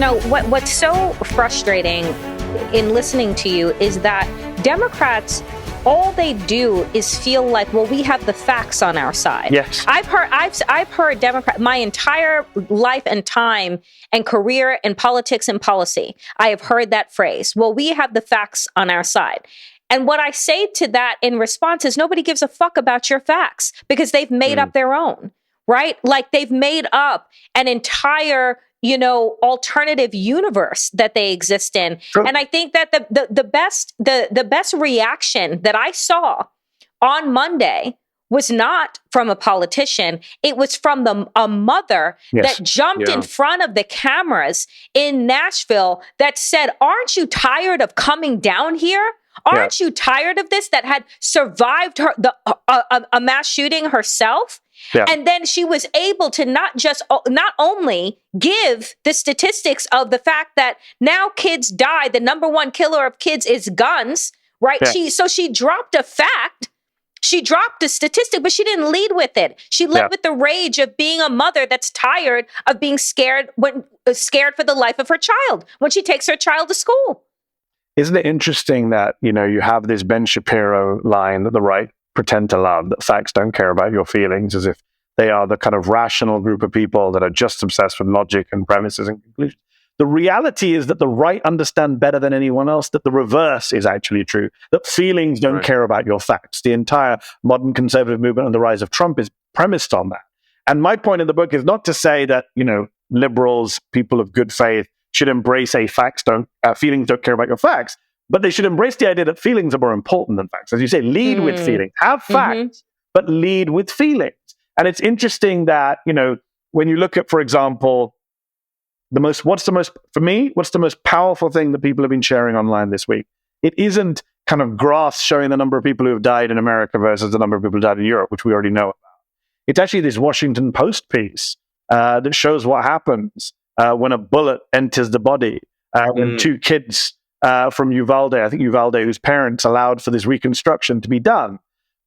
what's so frustrating in listening to you is that Democrats, all they do is feel like, well, we have the facts on our side. Yes. I've heard Democrat my entire life and time and career in politics and policy. I have heard that phrase. Well, we have the facts on our side. And what I say to that in response is nobody gives a fuck about your facts because they've made up their own, right? Like they've made up an entire alternative universe that they exist in. Sure. And I think that the best reaction that I saw on Monday was not from a politician. It was from a mother that jumped in front of the cameras in Nashville that said, aren't you tired of coming down here? Aren't you tired of this? That had survived a mass shooting herself. Yeah. And then she was able to not only give the statistics of the fact that now kids die, the number one killer of kids is guns, right? Yeah. She dropped a fact, she dropped a statistic, but she didn't lead with it. She led with the rage of being a mother that's tired of being scared for the life of her child when she takes her child to school. Isn't it interesting that, you have this Ben Shapiro line that the right pretend to love, that facts don't care about your feelings, as if they are the kind of rational group of people that are just obsessed with logic and premises and conclusions. The reality is that the right understand better than anyone else that the reverse is actually true, that feelings don't care about your facts. The entire modern conservative movement and the rise of Trump is premised on that. And my point in the book is not to say that, liberals, people of good faith, should embrace feelings don't care about your facts, but they should embrace the idea that feelings are more important than facts. As you say, lead with feelings. Have facts, but lead with feelings. And it's interesting that, when you look at, for example, what's the most powerful thing that people have been sharing online this week? It isn't kind of graphs showing the number of people who have died in America versus the number of people who died in Europe, which we already know about. It's actually this Washington Post piece that shows what happens when a bullet enters the body, when two kids from Uvalde, whose parents allowed for this reconstruction to be done.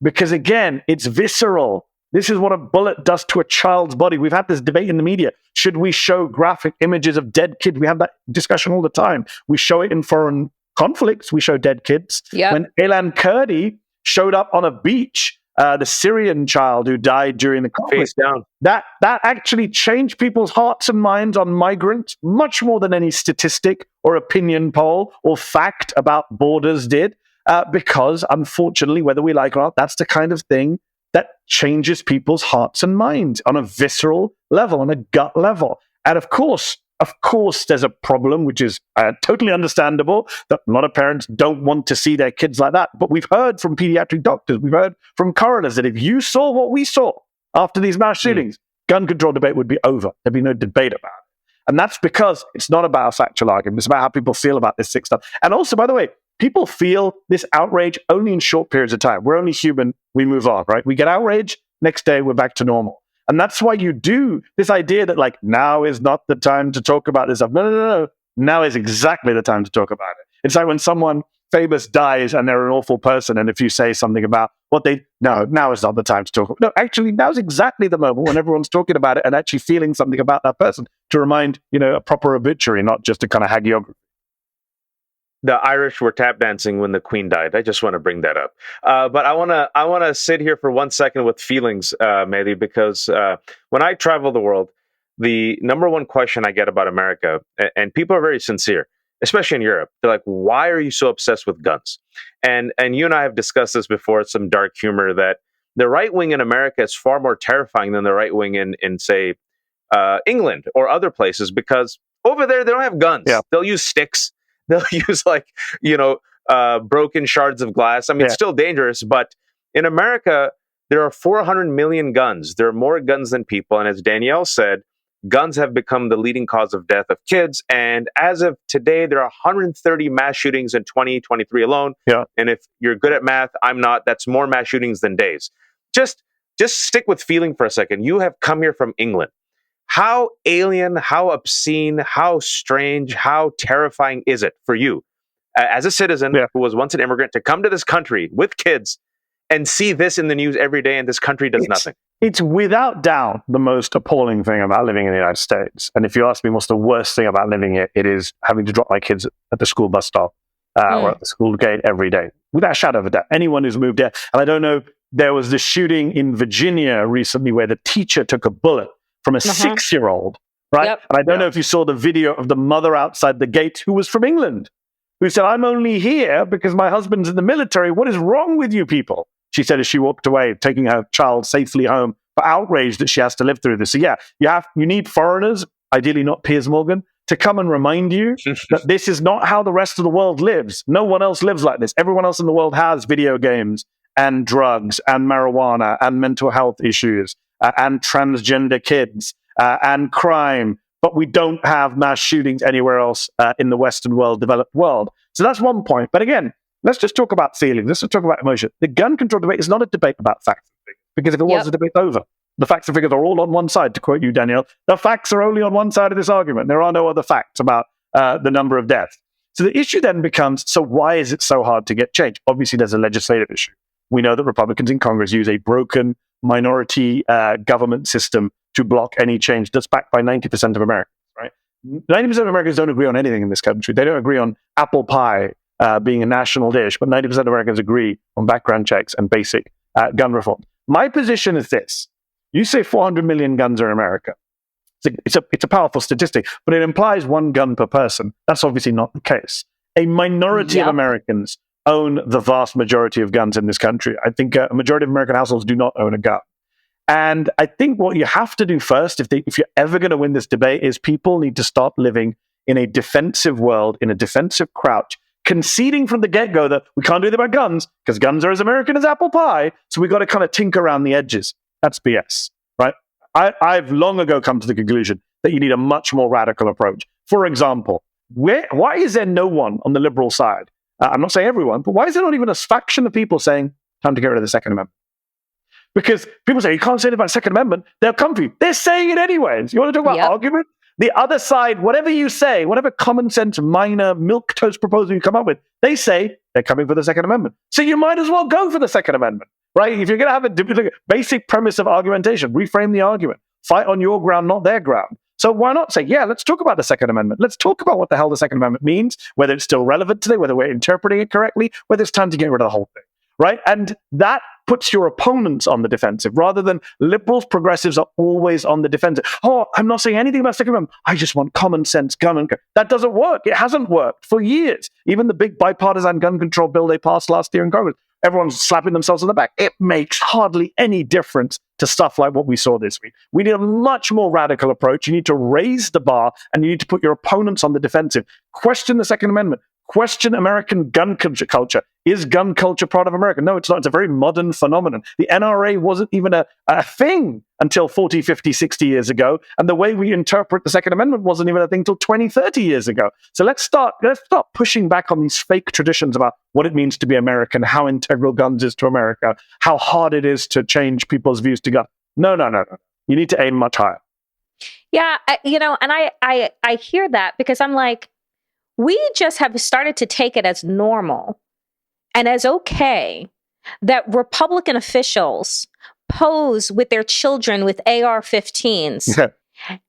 Because again, it's visceral. This is what a bullet does to a child's body. We've had this debate in the media. Should we show graphic images of dead kids? We have that discussion all the time. We show it in foreign conflicts. We show dead kids. Yep. When Elan Kurdi showed up on a beach, the Syrian child who died during the conflict, face down. That actually changed people's hearts and minds on migrants much more than any statistic or opinion poll or fact about borders did. Because unfortunately, whether we like it or not, that's the kind of thing that changes people's hearts and minds on a visceral level, on a gut level. And of course, there's a problem, which is totally understandable, that a lot of parents don't want to see their kids like that. But we've heard from pediatric doctors, we've heard from coroners that if you saw what we saw after these mass shootings, gun control debate would be over. There'd be no debate about it. And that's because it's not about a factual argument. It's about how people feel about this sick stuff. And also, by the way, people feel this outrage only in short periods of time. We're only human. We move on, right? We get outraged. Next day, we're back to normal. And that's why you do this idea that now is not the time to talk about this stuff. No. Now is exactly the time to talk about it. It's like when someone famous dies and they're an awful person. And if you say something about now is not the time to talk. No, actually, now's exactly the moment when everyone's talking about it and actually feeling something about that person to remind, a proper obituary, not just a kind of hagiography. The Irish were tap dancing when the Queen died. I just want to bring that up. But I want to sit here for 1 second with feelings, Mehdi, because when I travel the world, the number one question I get about America, and people are very sincere, especially in Europe, they're like, why are you so obsessed with guns? And you and I have discussed this before, some dark humor, that the right wing in America is far more terrifying than the right wing in say, England or other places, because over there, they don't have guns. Yeah. They'll use sticks. They'll use broken shards of glass. I mean, it's still dangerous, but in America, there are 400 million guns. There are more guns than people. And as Danielle said, guns have become the leading cause of death of kids. And as of today, there are 130 mass shootings in 2023 alone. Yeah. And if you're good at math, I'm not. That's more mass shootings than days. Just stick with feeling for a second. You have come here from England. How alien, how obscene, how strange, how terrifying is it for you as a citizen who was once an immigrant to come to this country with kids and see this in the news every day and this country does nothing? It's without doubt the most appalling thing about living in the United States. And if you ask me what's the worst thing about living here, it is having to drop my kids at the school bus stop or at the school gate every day, without a shadow of a doubt. Anyone who's moved here, and I don't know, there was the shooting in Virginia recently where the teacher took a bullet from a 6-year-old, right? Yep. And I don't know if you saw the video of the mother outside the gate who was from England, who said, "I'm only here because my husband's in the military. What is wrong with you people?" She said as she walked away, taking her child safely home, but outraged that she has to live through this. So yeah, you need foreigners, ideally not Piers Morgan, to come and remind you that this is not how the rest of the world lives. No one else lives like this. Everyone else in the world has video games and drugs and marijuana and mental health issues and transgender kids and crime. But we don't have mass shootings anywhere else in the Western world, developed world. So that's one point. But again, let's just talk about feelings. Let's just talk about emotion. The gun control debate is not a debate about facts and figures, because if it was, the debate's over. The facts and figures are all on one side, to quote you, Danielle. The facts are only on one side of this argument. There are no other facts about the number of deaths. So the issue then becomes, so why is it so hard to get change? Obviously, there's a legislative issue. We know that Republicans in Congress use a broken minority government system to block any change that's backed by 90% of Americans, right? 90% of Americans don't agree on anything in this country. They don't agree on apple pie being a national dish, but 90% of Americans agree on background checks and basic gun reform. My position is this. You say 400 million guns are in America. It's a powerful statistic, but it implies one gun per person. That's obviously not the case. A minority of Americans own the vast majority of guns in this country. I think a majority of American households do not own a gun. And I think what you have to do first, if you're ever going to win this debate, is people need to stop living in a defensive world, in a defensive crouch, conceding from the get-go that we can't do anything about guns because guns are as American as apple pie, so we've got to kind of tinker around the edges. That's BS, right? I've long ago come to the conclusion that you need a much more radical approach. For example, why is there no one on the liberal side? I'm not saying everyone, but why is there not even a faction of people saying, time to get rid of the Second Amendment? Because people say, you can't say anything about the Second Amendment. They'll come for you. They're saying it anyways. You want to talk about argument? The other side, whatever you say, whatever common sense, minor milquetoast proposal you come up with, they say they're coming for the Second Amendment. So you might as well go for the Second Amendment, right? If you're going to have a basic premise of argumentation, reframe the argument. Fight on your ground, not their ground. So why not say, yeah, let's talk about the Second Amendment. Let's talk about what the hell the Second Amendment means, whether it's still relevant today, whether we're interpreting it correctly, whether it's time to get rid of the whole thing, right? And that puts your opponents on the defensive, rather than liberals, progressives are always on the defensive. Oh, I'm not saying anything about Second Amendment. I just want common sense gun and gun. That doesn't work. It hasn't worked for years. Even the big bipartisan gun control bill they passed last year in Congress, everyone's slapping themselves on the back. It makes hardly any difference to stuff like what we saw this week. We need a much more radical approach. You need to raise the bar, and you need to put your opponents on the defensive. Question the Second Amendment. Question American gun culture. Is gun culture part of America? No, it's not. It's a very modern phenomenon. The NRA wasn't even a thing until 40, 50, 60 years ago. And the way we interpret the Second Amendment wasn't even a thing until 20, 30 years ago. So let's start pushing back on these fake traditions about what it means to be American, how integral guns is to America, how hard it is to change people's views to gun. No. You need to aim much higher. Yeah, and I hear that because I'm like, we just have started to take it as normal and as okay that Republican officials pose with their children with AR-15s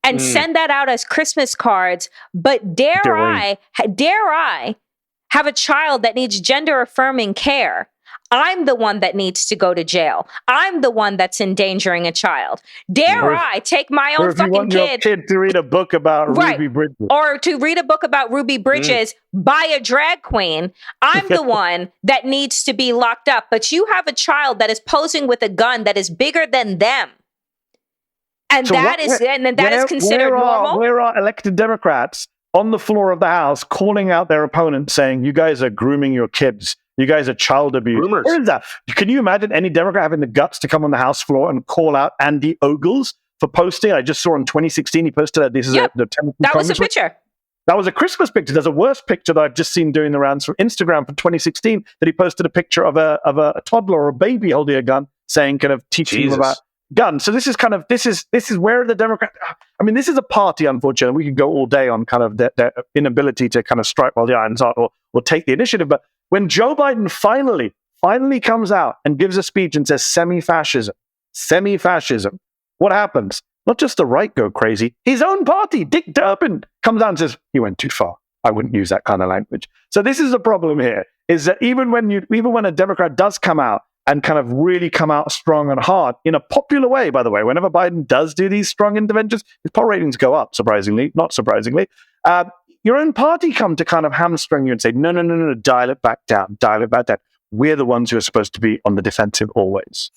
and send that out as Christmas cards. But dare I have a child that needs gender affirming care? I'm the one that needs to go to jail. I'm the one that's endangering a child. Dare I take my own fucking kid to read a book about Ruby Bridges, or to read a book about Ruby Bridges by a drag queen? I'm the one that needs to be locked up. But you have a child that is posing with a gun that is bigger than them, and so that is considered normal. Where are elected Democrats on the floor of the House calling out their opponents, saying, "You guys are grooming your kids. You guys are child abuse"? Rumors. Where is that? Can you imagine any Democrat having the guts to come on the House floor and call out Andy Ogles for posting? I just saw in 2016 he posted that that was a picture. That was a Christmas picture. There's a worse picture that I've just seen doing the rounds from Instagram from 2016 that he posted a picture of a toddler or a baby holding a gun, saying, kind of teaching them about guns. So this is where the Democrats. I mean, this is a party, unfortunately. We could go all day on kind of their inability to kind of strike while the iron's hot or take the initiative. But when Joe Biden finally comes out and gives a speech and says semi-fascism, semi-fascism. What happens? Not just the right go crazy. His own party, Dick Durbin, comes out and says, "You went too far. I wouldn't use that kind of language." So this is the problem here, is that even when a Democrat does come out and kind of really come out strong and hard in a popular way, by the way, whenever Biden does do these strong interventions, his poll ratings go up, surprisingly, not surprisingly. Your own party come to kind of hamstring you and say, no, dial it back down, dial it back down. We're the ones who are supposed to be on the defensive always.